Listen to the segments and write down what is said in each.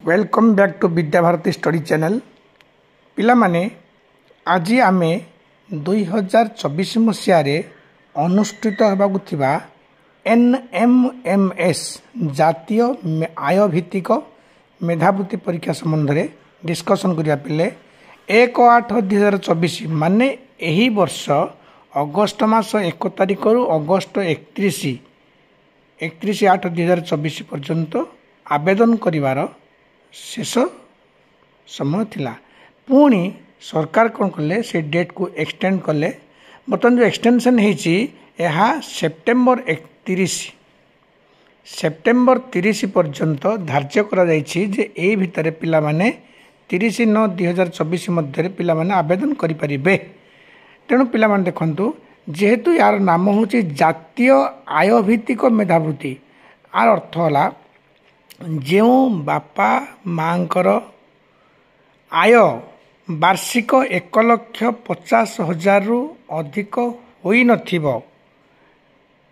Welcome back to Vidya Bharati study channel पिला माने आज आम 2024 मसीह अनुष्ठित होगा NMMS जातीय आय भित्तिक मेधावृत्ति परीक्षा संबंध में डिस्कसन करिया पिले 1/8/2024 माने यही वर्ष अगस्ट मास 1 तारिख रु अगस्ट 31/8/2024 पर्यंत आवेदन करिवार शेष समय थिला। पुणी सरकार कौन कले से डेट को एक्सटेंड कले। बर्तमान जो एक्सटेंशन होती सेप्टेम्बर 30 पर्यंत धार्य करा जायछि जे ए भितर पिला माने 30/9/2024 मध्य पिला माने आवेदन करि परिबे। तेणु पिला माने देखंतु जेहेतु यार नाम होछि जातीय आय भित्तिक मेधावृत्ति आर अर्थ होला जो बापा माँकर आय वार्षिक 1,50,000 रु अधिक होई नथिबो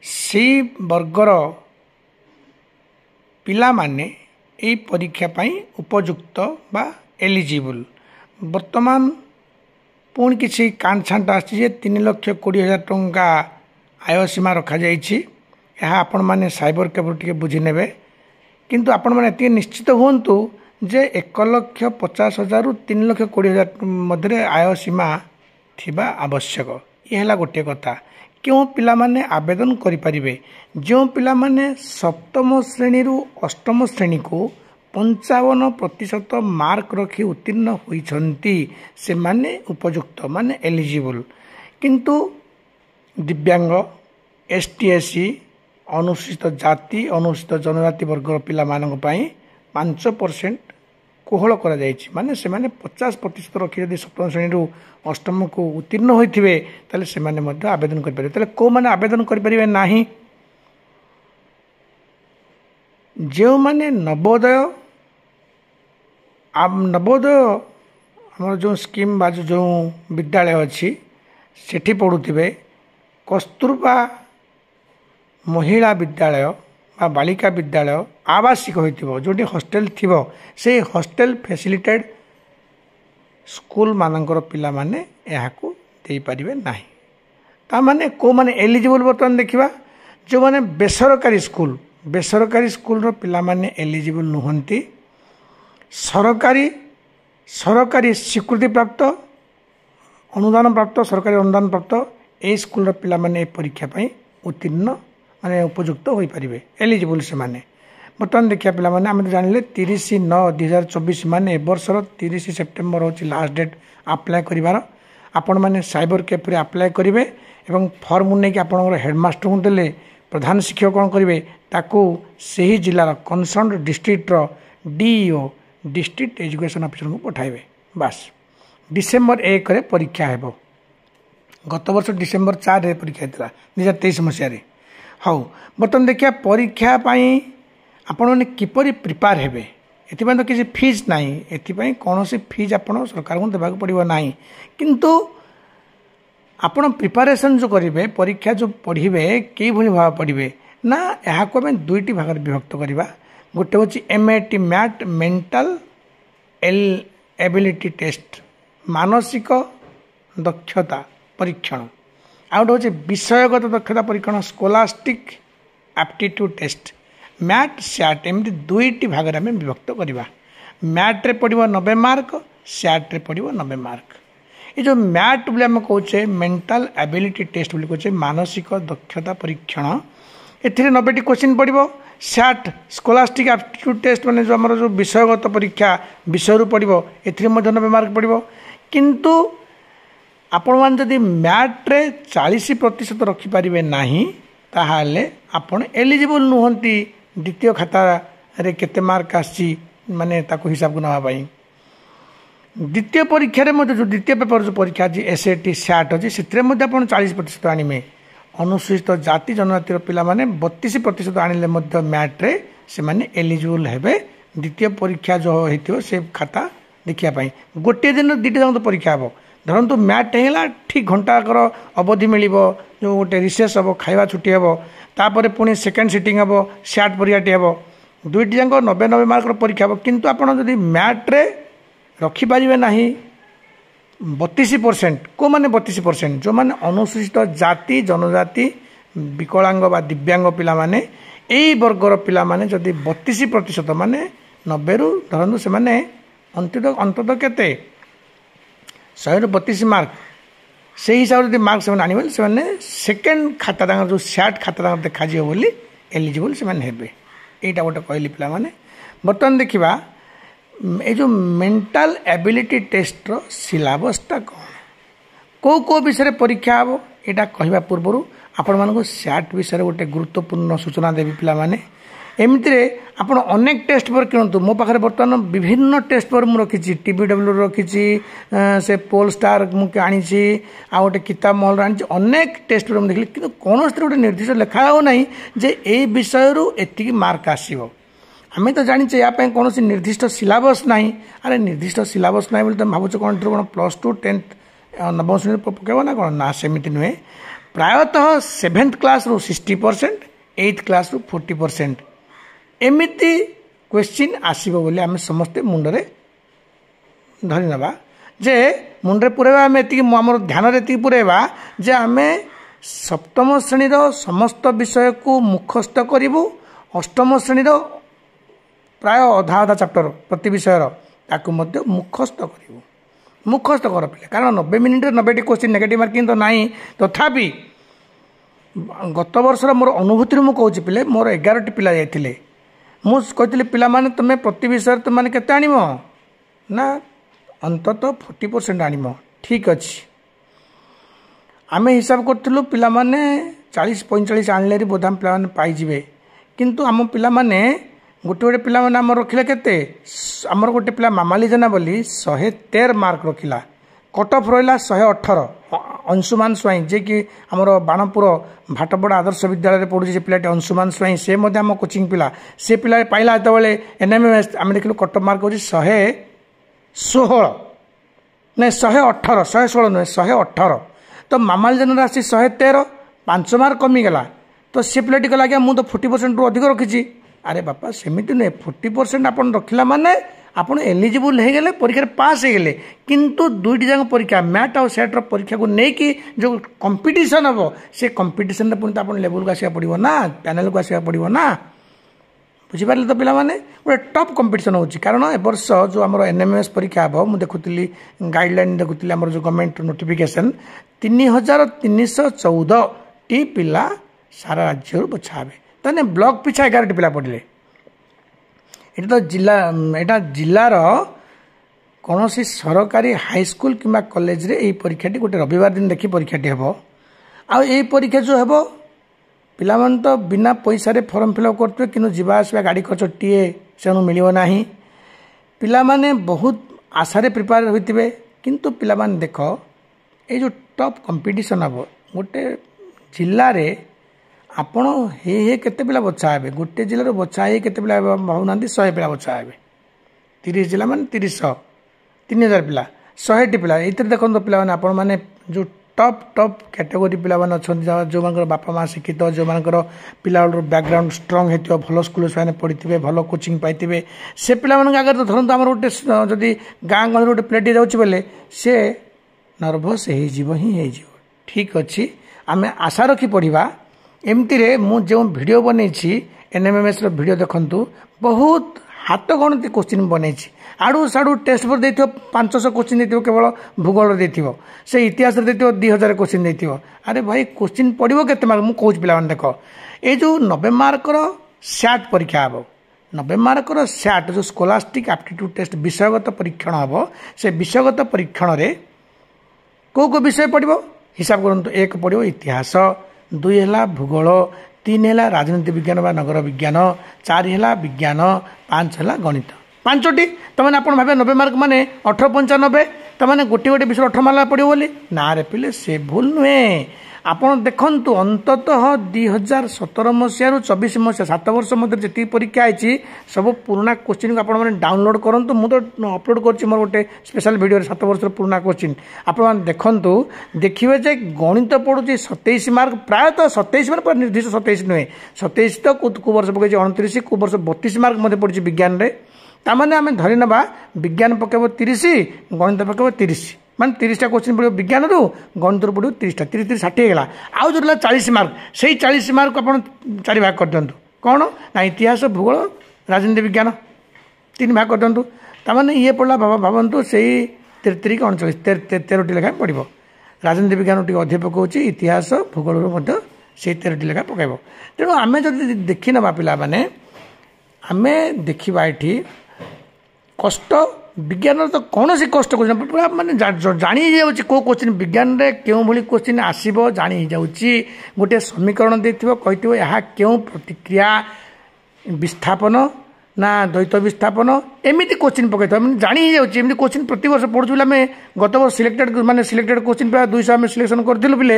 सी वर्गर पिला माने ए परीक्षा पाई उपयुक्त बा एलिजिबल। वर्तमान पुणी किसी कांड छांट आसी 3,20,000 टंका आय सीमा रखा जाइछि। यह आपण माने साइबर केबल टिके बुझी नेबे। किंतु आपण माने एति निश्चित होंतु जे 1,50,000 रु 3,20,000 मध्य आय सीमा थिबा आवश्यक। यह गोटे कथा क्यों पिला माने आवेदन करि परिबे। जो पिला माने सप्तम श्रेणी रु अष्टम श्रेणी को 55% मार्क रखी उत्तीर्ण होइछंती से माने उपयुक्त माने एलिजिबल। किंतु दिव्यांग ST/SC अनुसूचित जाति अनुसूचित जनजाति वर्गर पिला मानक पई 5% कोहल करा जायछि। माने से माने 50% रखी यदि सप्तम श्रेणी रु अष्टम को उत्तीर्ण होइथिबे ताले से माने मध्य आवेदन करि परिबे। ताले को माने आवेदन करि परिबे नाही जो माने नवोदय हमर जो स्कीम बा जो विद्यालय अछि सेठी पढुथिबे कस्तूरबा महिला विद्यालय बा बालिका विद्यालय आवासिक होइथिबो जोटी हॉस्टल थिबो से हॉस्टल फैसिलिटेड स्कूल मानकर पिला माने एहाकू देई परिबे नाही। ता माने को माने एलिजिबल बर्तन देखिबा जो माने बेसरकारी स्कूल रो पिला माने एलिजिबल नुहंती। सरकारी स्वीकृति प्राप्त अनुदान प्राप्त सरकारी अनुदान प्राप्त ए स्कूल रो पिला माने परीक्षा पई उत्तीर्ण माने उपयुक्त होई परिबे एलिजिबल से माने। बर्तमान देखिया पिला माने हम जानिले 30/9/2024 माने वर्षर 30 सेप्टेम्बर होची लास्ट डेट अप्लाई करिवार। आपण माने साइबर कैफे अप्लाई करिवे एवं फॉर्म नै कि आपण हेडमास्टर को देले प्रधान शिक्षक कौन करिवे ताकू सही जिलार कंसर्न डिस्ट्रिक्ट रो DEO डिस्ट्रिक्ट एजुकेशन ऑफिसर को पठाइबे। बस डिसेम्बर 1 रे परीक्षा हेबो। गत वर्ष डिसेम्बर 4 रे परीक्षा हेतला 2023 मसिया रे। हाँ बर्तमान देखिए परीक्षा आपण मैंने किपरि प्रिपेयर हेबे एथिपाई तो किसी फीस ना एथिपाई कौन सी फीस आपण सरकार को देवाक पड़ो ना। किंतु आपण प्रिपारेसन जो करेंगे परीक्षा जो पढ़े कई भाव पढ़े ना यहाँ को आम दुईटी भाग विभक्त करवा। गोटे हूँ MAT MAT mental ability test मानसिक दक्षता परीक्षण आउ गोटे हूँ विषयगत दक्षता परीक्षण scholastic aptitude test MAT SAT एमती दुईटी भाग में विभक्त करवा। मैथ्रे पड़ो 90 मार्क सैट्रे पड़ो 90 मार्क। ये जो मैथ बोले आम कहे मेंटल एबिलिटी टेस्ट बोली कहे मानसिक दक्षता परीक्षण ए 90टी क्वेश्चन पड़ो। सैट स्कोलास्टिक एप्टीट्यूड टेस्ट माने जो आमर जो विषयगत परीक्षा विषय पड़ो ए 90 मार्क पड़ो। किंतु आपण मान जदि मैथ्रे 40% रखिपारे ना ताहले आपण एलिजिबल नुहंती द्वितीय खाता रे केते मार्क आसी माने ताको हिसाब को नवा। द्वितीय परीक्षा रे जो द्वितीय पेपर जो परीक्षा जी SAT सैट अच्छी से 40% आनिमे। अनुसूचित जाति जनजातिर पिला माने 32% आनिले मैथ्रे से माने एलिजिबल हेबे द्वितीय परीक्षा जो होइथिबो से खाता देखिया पाई। गोटे दिन 2टा जाक परीक्षा हेबो। धरतु मैथ है ठीक घंटाकर अवधि मिल जो गोटे रिसेस हम खावा छुट्टी हम तापर पुणी सेकेंड सिटिंग हम सैट परीक्षाटी हम दुईटी जाक 90 मार्कर परीक्षा हम किंतु आपड़ जदि मैट्रे रखिपारे ना 32% को मैंने 32% जो मैंने अनुसूचित जाति जनजाति विकलांग बा दिव्यांग पिला माने यही वर्गर पिला माने जदि 32% माने 90 रु धरतु से माने अंततः केते 100 रु 32 मार्क से हिसाब से मार्क से आने से सेकेंड खाता जो सैट खाता देखा बोली एलिजिबल से हेबे यहीटा गोटे कहली पिला माने बर्तमान देखा ये जो मेंटल एबिलिटी टेस्टर सिलेबसटा कौन कौ विषय परीक्षा हम यहाँ कहवा पूर्वर आपण मानक सैट विषय गोटे गुरुत्वपूर्ण सूचना देवी पिला माने एमती आप अनेक टेस्ट पेपर किणु मो पाखे बर्तमान विभिन्न टेस्ट पेपर मुझे रखी TBW रखी से पोल स्टार मुझे आनी आ गोटे किताब महल आनी अनेक टेस्ट पेपर मुझे देखी कि कौन गोटे निर्दिष्ट लिखा हो ना जे ए विषय एति मार्क आसो आम तो जाने यापाई कौन निर्दिष्ट सिलेबस ना अरे निर्दिष्ट सिलेबस ना बोली तुम भावुच कौन कौन +2 10th नवम श्रेणी पकेब ना कौन ना सेमती नुहे प्रायतः 7th क्लास रु 60% 8th क्लास रु 40% एमिति क्वेश्चन आसो बोली आम समस्ते मुंडरे धरी नवा जे मुंडरे पुरेबा आम एति आम ध्यान एति पुरेबा जे आम सप्तम श्रेणीर समस्त विषय को मुखस्थ करूँ अष्टम श्रेणीर प्राय अधा अधा चैप्टर प्रति विषयर ताकू मुखस्थ करूँ मुखस्थ कर पे कारण 90 मिनिट 90टी क्वेश्चन नेगेटिव मार्किंग तो नाई तथापि गत वर्षर मोर अनुभूति मुझे कहूँ पिले मोर 11टी पिला जाइए मुझे कहती पिला माने तुम प्रति विषय तुम मैंने केते आनिम ना अंततः 40% आनिम ठीक अच्छे आम हिसाब करूँ पिला माने 40-45 आणले बोध आम पिला पाइबे किंतु आम पिला माने गोटे गोटे पिला माने आम रखिले केते आमर गोटे पिला मामाली जेना बोली 113 मार्क रखिला कट ऑफ रहा 118 अंशुमान स्वाई जे कि आमर बाणपुर भाटपड़ा आदर्श विद्यालय पढ़ुचे पिलाटी अंशुमान स्वाई से आम कोचिंग पिला से पिला पाइला जो NMMS आम देखिलु कट ऑफ मार्क हो 116 नहीं 118 116 नुहे 118 तो मामाली जेन आसी 113 5 मार्क कमीगला तो से पिलाटी कहला आज्ञा मुझे तो 40% रु अधिक रखी अरे बापा सेमती नुहे 40% आप रखला माने आपन एलिजिबल हो गले परीक्षा पास हो गले किंतु दुईटी जाक परीक्षा मैट और सेट्र परीक्षा को लेकिन जो कंपटीशन हम से कंपटीशन पुणी आप लेवल को आसा पड़ो ना पैनल को आसा पड़ो ना बुझीपारे तो पिला माने गोटे टफ कंपटीशन हो कारण ए वर्ष जो आम NMMS परीक्षा हम मुझे देखुली गाइडलाइन देखुली आम जो गवर्नमेंट नोटिफिकेशन 3314 टी पिला सारा राज्य बछा हे ताने ब्लॉक पिछा 11टी पिला पढ़ले ये तो जिलार कौन सी सरकारी हाईस्कल कि कॉलेज रे यही परीक्षा गोटे रविवार दिन देखी परीक्षाटी हम आई परीक्षा जो हम पिलामान तो बिना पैसा रे फॉर्म फिलअप करते कि जीवा आसवा गाड़ी खर्च टीए से मिलना पिला माने बहुत आशारे प्रिपेयर होते किंतु पिला माने देख ये जो टफ कंपटीशन हम गोटे जिले में आपण हे केते पिला बच्चा हे गोटे जिले बच्चा हे केते पिला भावना 100 पिला बच्चा हे 30 जिला मान 30,000 पिला 100टी पिला ये देखो पिला आपण मैंने जो टप टप कैटेगोरी पिला अच्छा जो मान बापा माँ शिक्षित जो मान पिला बैकग्राउंड स्ट्रंग होती भल स्कूल से पढ़ी थे भल कोचिंग पाई से पिला आगे तो धरत आम गोटे जदि गाँ गहली गोटे पिलाटी जाऊँच बोले सी नर्भस हो ठीक अच्छे आम आशा रखी पढ़ा एमती रे जो वीडियो बनई NMMS वीडियो देखु बहुत हाथ गणती क्वेश्चन बनई आड़ू साड़ू टेस्ट पेपर दे 500 क्वेश्चन दे केवल भूगोल दे से इतिहास दे 2000 क्वेश्चन दे अरे भाई क्वेश्चन पड़ो के मार्क मुझे कहूँ पिला देख ये जो 90 मार्कर सैट परीक्षा हम 90 मार्कर सैट जो स्कोलास्टिक एप्टीट्यूड टेस्ट विषयगत परीक्षण हम से विषयगत परीक्षण में कौ विषय पड़ो हिसाब करूँ 1 पड़ो इतिहास 2 है भूगोल 3 है राजनीति विज्ञान व नगर विज्ञान 4 है विज्ञान 5 है गणित 5टी तमें आप भावे 90 मार्क माने 1895 तमें गोटे गोटे विषय 18 मार्क पड़ो बोली ना रे पिले से भूल नुहे ଆପଣ ଦେଖନ୍ତୁ ଅନ୍ତତଃ 2017 ମସିହାରୁ 24 ମସିହା 7 ବର୍ଷ ମଧ୍ୟରେ ଯେତିକି ପରୀକ୍ଷା ହେଇଛି ସବୁ ପୁରୁଣା କୋଶ୍ଚିନ୍କୁ ଆପଣମାନେ ଡାଉନଲୋଡ଼ କରନ୍ତୁ। ମୁଁ ତ ଅପଲୋଡ଼ କରିଛି ମୋର ଗୋଟେ ସ୍ପେଶାଲ ଭିଡ଼ିଓରେ 7 ବର୍ଷର ପୁରୁଣା କୋଶ୍ଚିନ୍ ଆପଣମାନେ ଦେଖନ୍ତୁ। ଦେଖିବେ ଯେ ଗଣିତ ପଡ଼ୁଛି 27 ମାର୍କ, ପ୍ରାୟତଃ 27 ମାନେ ପୁରା ନିର୍ଦ୍ଦିଷ୍ଟ 27 ନୁହେଁ, 27 ତ କେଉଁ ବର୍ଷ ପକାଇଛି 29, କେଉଁ ବର୍ଷ 32 ମାର୍କ ମଧ୍ୟ ପଡ଼ୁଛି ବିଜ୍ଞାନରେ। ତାମାନେ ଆମେ ଧରି ନେବା ବିଜ୍ଞାନ ପକାଇବ 30, ଗଣିତ ପକାଇବ 30, ମାନେ 30ଟା କୋଶ୍ଚିନ୍ ପଡ଼ିବ ବିଜ୍ଞାନରୁ, ଗଣିତରୁ ପଡ଼ିବ 30ଟା, 30 30 60 ହେଇଗଲା। ଆଉ ଯେଉଁ ରହିଲା 40 ମାର୍କ, ସେଇ 40 ମାର୍କ ଆପଣ 4 ଭାଗ କରିଦିଅନ୍ତୁ। କ'ଣ ନା ଇତିହାସ, ଭୂଗୋଳ, ରାଜନୀତି ବିଜ୍ଞାନ 3 ଭାଗ କରିଦିଅନ୍ତୁ। ତାମାନେ ଇଏ ପଡ଼ିଲା ଭାବନ୍ତୁ ସେଇ 33 କି 39 13ଟି ଲେଖାଏଁ ପଡ଼ିବ। ରାଜନୀତି ବିଜ୍ଞାନ ଟିକେ ଅଧିକ ପକାଉଛି, ଇତିହାସ ଭୂଗୋଳରୁ ମଧ୍ୟ ସେଇ 13ଟି ଲେଖାଏଁ ପକାଇବ। ତେଣୁ ଆମେ ଯଦି ଦେଖିନେବା ପିଲାମାନେ, ଆମେ ଦେଖିବା ଏଠି କଷ୍ଟ ବିଜ୍ଞାନର ତ କୌଣସି କଷ୍ଟ କୋଶ୍ଚିନ୍ ପୁରା ମାନେ ଜାଣି ହେଇଯାଉଛି କେଉଁ କୋଶ୍ଚିନ୍ ବିଜ୍ଞାନରେ କେଉଁଭଳି କୋଶ୍ଚିନ୍ ଆସିବ ଜାଣି ହେଇଯାଉଛି। ଗୋଟିଏ ସମୀକରଣ ଦେଇଥିବ, କହିଥିବ ଏହା କେଉଁ ପ୍ରତିକ୍ରିୟା ବିସ୍ଥାପନ ନା ଦ୍ୱୈତ ବିସ୍ଥାପନ, ଏମିତି କୋଶ୍ଚିନ୍ ପକାଇଥିବ, ମାନେ ଜାଣି ହେଇଯାଉଛି। ଏମିତି କୋଶ୍ଚିନ୍ ପ୍ରତିବର୍ଷ ପଢ଼ୁଛୁ ବୋଲି ଆମେ ଗତ ବର୍ଷ ସିଲେକ୍ଟେଡ଼ କୋଶ୍ଚିନ୍ ପ୍ରାୟ 200 ଆମେ ସିଲେକ୍ସନ୍ କରିଥିଲୁ ପିଲେ।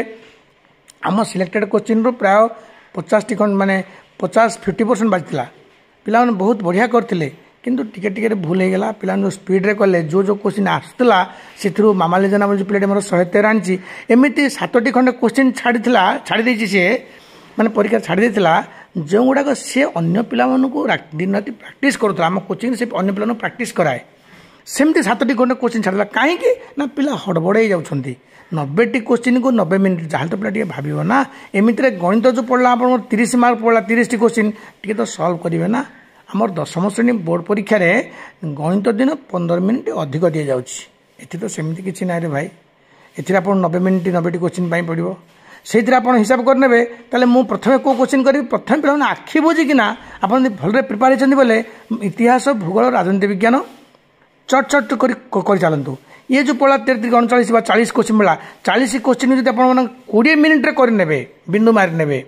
ଆମ ସିଲେକ୍ଟେଡ଼ କୋଶ୍ଚିନ୍ରୁ ପ୍ରାୟ 50ଟି ଖଣ୍ଡ ମାନେ 50-50% ବାଜିଥିଲା। ପିଲାମାନେ ବହୁତ ବଢ଼ିଆ କରିଥିଲେ, କିନ୍ତୁ ଟିକେ ଟିକେ ଭୁଲ ହେଇଗଲା। ପିଲାମାନେ ଯେଉଁ ସ୍ପିଡ଼ରେ କଲେ, ଯେଉଁ କୋଶ୍ଚିନ୍ ଆସୁଥିଲା ସେଥିରୁ ମାମାଲି ଜେନା ବୋଲି ପିଲାଟି ମୋର 113 ଆଣିଛି, ଏମିତି 7ଟି ଖଣ୍ଡେ କୋଶ୍ଚିନ୍ ଛାଡ଼ି ଦେଇଛି ସିଏ, ମାନେ ପରୀକ୍ଷା ଛାଡ଼ି ଦେଇଥିଲା, ଯେଉଁଗୁଡ଼ାକ ସିଏ ଅନ୍ୟ ପିଲାମାନଙ୍କୁ ଦିନ ରାତି ପ୍ରାକ୍ଟିସ୍ କରୁଥିଲା। ଆମ କୋଚିଂରେ ସେ ଅନ୍ୟ ପିଲାମାନଙ୍କୁ ପ୍ରାକ୍ଟିସ୍ କରାଏ। ସେମିତି 7ଟି ଖଣ୍ଡେ କୋଶ୍ଚିନ୍ ଛାଡ଼ିଲା। କାହିଁକି ନା ପିଲା ହଡ଼ବଡ଼ ହେଇଯାଉଛନ୍ତି। 90ଟି କୋଶ୍ଚିନ୍କୁ 90 ମିନିଟ୍, ଯାହେଲେ ତ ପିଲା ଟିକେ ଭାବିବ ନା। ଏମିତିରେ ଗଣିତ ଯେଉଁ ପଡ଼ିଲା ଆପଣଙ୍କର 30 ମାର୍କ ପଡ଼ିଲା, 30ଟି କୋଶ୍ଚିନ୍ ଟିକେ ତ ସଲ୍ଭ କରିବେ ନା। ଆମର 10ମ ଶ୍ରେଣୀ ବୋର୍ଡ଼ ପରୀକ୍ଷାରେ ଗଣିତ ଦିନ 15 ମିନିଟ୍ ଅଧିକ ଦିଆଯାଉଛି। ଏଠି ତ ସେମିତି କିଛି ନାହିଁ ରେ ଭାଇ। ଏଥିରେ ଆପଣ 90 ମିନିଟ୍ 90ଟି କୋଶ୍ଚିନ୍ ପାଇଁ ପଡ଼ିବ। ସେଇଥିରେ ଆପଣ ହିସାବ କରିନେବେ। ତାହେଲେ ମୁଁ ପ୍ରଥମେ କେଉଁ କୋଶ୍ଚିନ୍ କରିବି? ପ୍ରଥମେ ପିଲାମାନେ ଆଖି ବୁଝିକିନା ଆପଣ ଯଦି ଭଲରେ ପ୍ରିପେୟାର ହେଇଛନ୍ତି ବୋଲେ ଇତିହାସ, ଭୂଗୋଳ, ରାଜନୀତି ବିଜ୍ଞାନ ଚଟ୍ କରି ଚାଲନ୍ତୁ। ଇଏ ଯେଉଁ ପଡ଼ିଲା 33 39 ବା 40 କୋଶ୍ଚିନ୍ ମିଳିଲା, 40 କୋଶ୍ଚିନ୍ ଯଦି ଆପଣମାନେ 20 ମିନିଟ୍ରେ କରିନେବେ, ବିନ୍ଦୁ ମାରି ନେବେ,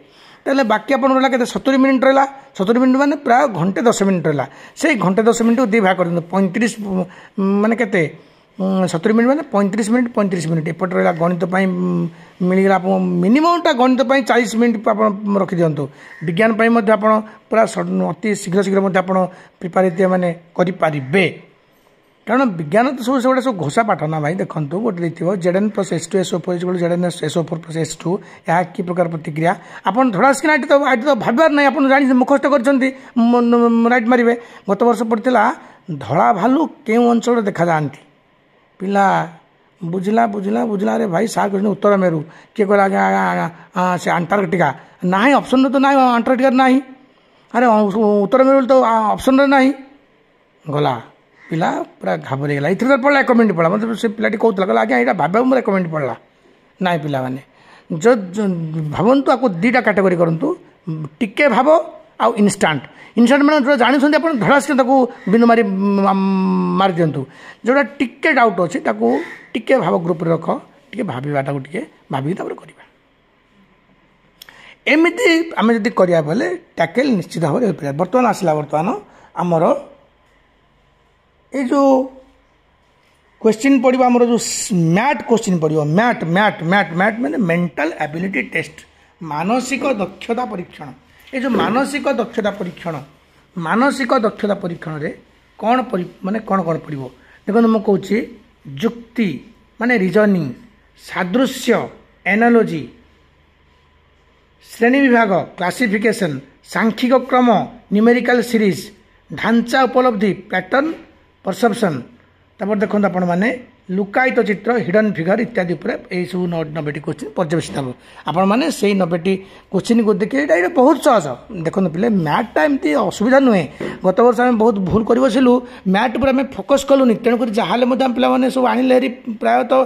ତାହେଲେ ବାକି ଆପଣ ରହିଲା କେତେ? 70 ମିନିଟ୍ ରହିଲା। 70 ମିନିଟ୍ ମାନେ ପ୍ରାୟ ଘଣ୍ଟେ 10 ମିନିଟ୍ ରହିଲା। ସେଇ ଘଣ୍ଟେ 10 ମିନିଟ୍କୁ 2 ଭାଗ କରିଦିଅନ୍ତୁ। 35 ମାନେ କେତେ? 70 ମିନିଟ୍ ମାନେ 35 ମିନିଟ୍ ଏପଟେ ରହିଲା ଗଣିତ ପାଇଁ ମିଳିଗଲା। ଆପଣ ମିନିମମ୍ଟା ଗଣିତ ପାଇଁ 40 ମିନିଟ୍ ଆପଣ ରଖିଦିଅନ୍ତୁ। ବିଜ୍ଞାନ ପାଇଁ ମଧ୍ୟ ଆପଣ ପୁରା ଅତି ଶୀଘ୍ର ମଧ୍ୟ ଆପଣ ପ୍ରିପାରେଟିଭ୍ ମାନେ କରିପାରିବେ। କାରଣ ବିଜ୍ଞାନ ତ ସେଗୁଡ଼ା ସବୁ ଘୋଷା ପାଠ ନା ଭାଇ। ଦେଖନ୍ତୁ ଗୋଟେ ଦେଇଥିବ ZN + H2 SO4 ZN SO4 + H2, ଏହା କି ପ୍ରକାର ପ୍ରତିକ୍ରିୟା? ଆପଣ ଧଡ଼ାସ୍କିନା ଏଠି ତ ଭାବିବାର ନାହିଁ। ଆପଣ ଜାଣି ମୁଖସ୍ଥ କରିଛନ୍ତି, ରାଇଟ୍ ମାରିବେ। ଗତ ବର୍ଷ ପଡ଼ିଥିଲା ଧଳା ଭାଲୁ କେଉଁ ଅଞ୍ଚଳରେ ଦେଖାଯାଆନ୍ତି? ପିଲା ବୁଝିଲା ଆରେ ଭାଇ ସାର୍ କହିଛନ୍ତି ଉତ୍ତର ମେରୁ। କିଏ କହିଲା ଆଜ୍ଞା ସେ ଆଣ୍ଟାର୍କଟିକା? ନାହିଁ, ଅପସନ୍ରେ ତ ନାହିଁ, ଆଣ୍ଟାର୍କଟିକାରେ ନାହିଁ। ଆରେ ଉତ୍ତର ମେରୁ ତ ଅପସନ୍ରେ ନାହିଁ। ଗଲା ପିଲା ପୁରା ଘାବରି ହେଇଗଲା। ଏଥିରେ ପଡ଼ିଲା 1 ମିନିଟ୍ ପଡ଼ିଲା। ମୋତେ ସେ ପିଲାଟି କହୁଥିଲା, କହିଲା ଆଜ୍ଞା ଏଇଟା ଭାବିବାକୁ ମୋର 1 ମିନିଟ୍ ପଡ଼ିଲା। ନାଇଁ ପିଲାମାନେ ଭାବନ୍ତୁ, ଆକୁ 2ଟା କାଟେଗୋରୀ କରନ୍ତୁ। ଟିକେ ଭାବ ଆଉ ଇନଷ୍ଟାଣ୍ଟ ମାନେ ଯେଉଁଟା ଜାଣିଛନ୍ତି ଆପଣ ଧଡ଼ାସ୍କିନା ତାକୁ ବିନ୍ଦୁ ମାରି ଦିଅନ୍ତୁ। ଯେଉଁଟା ଟିକେ ଡାଉଟ୍ ଅଛି ତାକୁ ଟିକେ ଭାବ ଗ୍ରୁପ୍ରେ ରଖ, ଟିକେ ଭାବିବାଟାକୁ ଟିକେ ଭାବିକି ତାପରେ କରିବା। ଏମିତି ଆମେ ଯଦି କରିବା ବୋଲେ ଟ୍ୟାକେଲ୍ ନିଶ୍ଚିତ ଭାବରେ ହୋଇପାରିବ। ବର୍ତ୍ତମାନ ଆମର এই ଯେଉଁ क्वेश्चन पड़ो आमर जो मैट क्वेश्चन पड़ो मैट मैट मैट मैट मैंने मेंटल एबिलिटी टेस्ट मानसिक दक्षता परीक्षण। ये जो मानसिक दक्षता परीक्षण रे कौन माने कौन कौन पड़ो देखो मुझे कौची जुक्ति माने रिजनिंग सादृश्य एनालॉजी श्रेणी विभाग क्लासिफिकेशन सांख्यिक क्रम न्यूमेरिकल सीरीज ढांचा उपलब्धि पैटर्न परसेप्शन तापर देखो आपण मैंने लुकायित चित्र हिडन फिगर इत्यादि यही सब 90टी क्वेश्चन पर्यवेक्षित हम आपण मैंने से 90टी क्वेश्चन को देखिए ये बहुत सहज देखो पे मैथटा एमती असुविधा नुहे। गत वर्ष आम बहुत भूल कर बसिलु मैथ पर आम फोकस कलुनि तेणुक जहाँ पे सब आने प्रायतः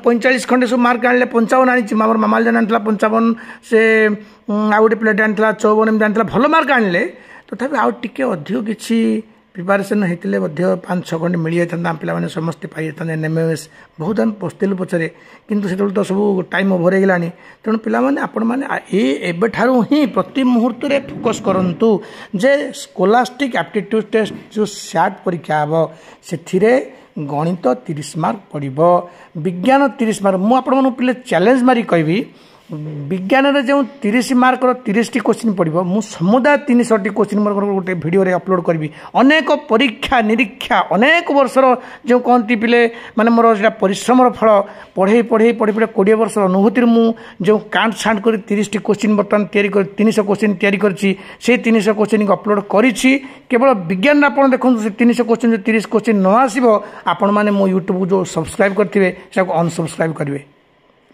45 खंडे सब मार्क आने 55 आनी मामाल जान आनी 55 से आउ गोटे प्लेट आनी 54 एमती आनी भल मार्क आने तथापि आउ टे अधिक किसी प्रिपारेसन होते 5-6 खंडे मिल जाता पे समस्ते पाई जाता NMS बहुत आम पस्तेलु पचरे किंतु से तो सब टाइम ओभर होगा तेणु पाने आपण मैंने एबेठारू ही प्रति मुहूर्त फोकस करूँ जे स्कोलास्टिक एप्टीट्यूड टेस्ट जो SAT परीक्षा हम से गणित 30 मार्क पड़ो विज्ञान 30 मार्क मुझे पे चैलेंज मारी कहि विज्ञान रे जो 30 मार्क 30 टी क्वेश्चन पड़ो मु समुदाय 300 टी क्वेश्चन मोर गोटे वीडियो रे अपलोड करी अनेक परीक्षा निरीक्षा अनेक वर्षर जो कहती पिले माने मोर जेटा परिश्रम फल पढ़े पढ़े पढ़े पढ़े 20 वर्ष अनुभूति मु जो कांट छांट कर 30 टी क्वेश्चन बर्तमान तैयारी कर 300 क्वेश्चन तैयारी करछि से 300 क्वेश्चन को अपलोड करिछि केवल विज्ञान आपण देखु से 300 क्वेश्चन 30 क्वेश्चन न आसीबो आपण माने मो यूट्यूब जो सब्सक्राइब करथिबे से अनसब्सक्राइब करिवे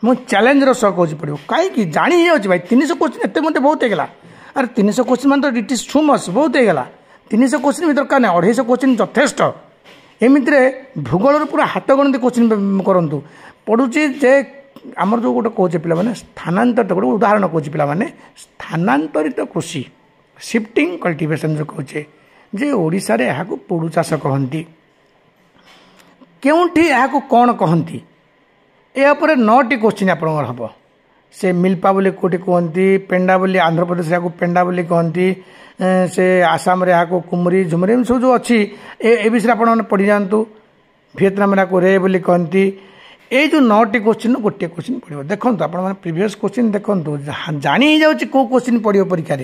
मु चैलेंज सह कह पड़ो कहीं जानी भाई 300 क्वेश्चन एत मत बहुत होगा अरे 300 क्वेश्चन मान तो इट इज टू मच बहुत होगा 300 क्वेश्चन भी दरकार नहीं 250 क्वेश्चन यथेष्ट एमती भूगोल पूरा हाथ गणती क्वेश्चन करूँ पढ़ुची जे आमर जो गोटे कहे पे स्थानांतरित गोटे उदाहरण कहे पे स्थानांतरित कृषि शिफ्टिंग कल्टिवेशन जो कहे जे ओडिशा रे यहाँ पोड़ू चाष कहती केउठी यहाँ कौन कहती यापर 9टी क्वेश्चन आपंकर हम से मिल्पा बोली कौटी कहती पेंडा बोली आंध्र प्रदेश यहाँ पेंडा बोली कहती से आसाम रे यहाँ कुमरी झुमरी सब जो अच्छी ए विषय आप पढ़ी जातु वियतनाम रे बोली कहती ये जो 9टी क्वेश्चन गोटे क्वेश्चन पड़ो देखो आप प्रीवियस क्वेश्चन देखो जानी जाऊँगी कौ क्वेश्चन पड़ो परीक्षा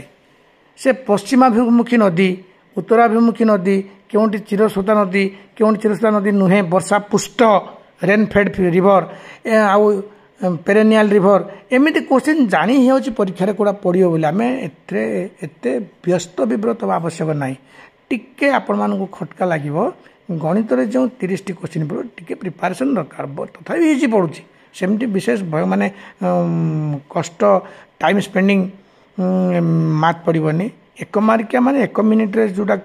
से पश्चिमाभिमुखी नदी उत्तराभिमुखी नदी केउठी चिरस्रोता नदी केउठी चिरस्रोता नदी नुहे वर्षा पुष्ट रेनफेड रिवर आउ पेरेनियल रिवर एमती क्वेश्चन जानी हो परीक्षा कौड़ा पड़ो बोले आम एत व्यस्त विव्रत आवश्यक ना टिके आपण मानक खटका लगे गणित जो 30 टी क्वेश्चन पड़ो टिके प्रिपारेसन दरकार तथा इजी पड़ुची सेमती विशेष माने कष्ट टाइम स्पेंडिंग मैथ पड़ोनी 1 मार्किया माने 1 मिनिट रे जोटा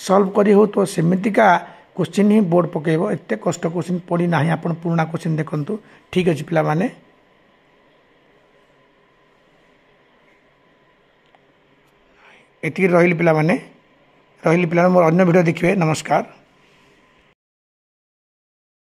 सॉल्व करी हो तो सेमितिका क्वेश्चन ही बोर्ड पकेब एत कष्ट क्वेश्चन पड़ी ना आप पुराना क्वेश्चन देखु ठीक अच्छे पिला माने एति रही पिला माने मोर अन्य वीडियो देखिए नमस्कार।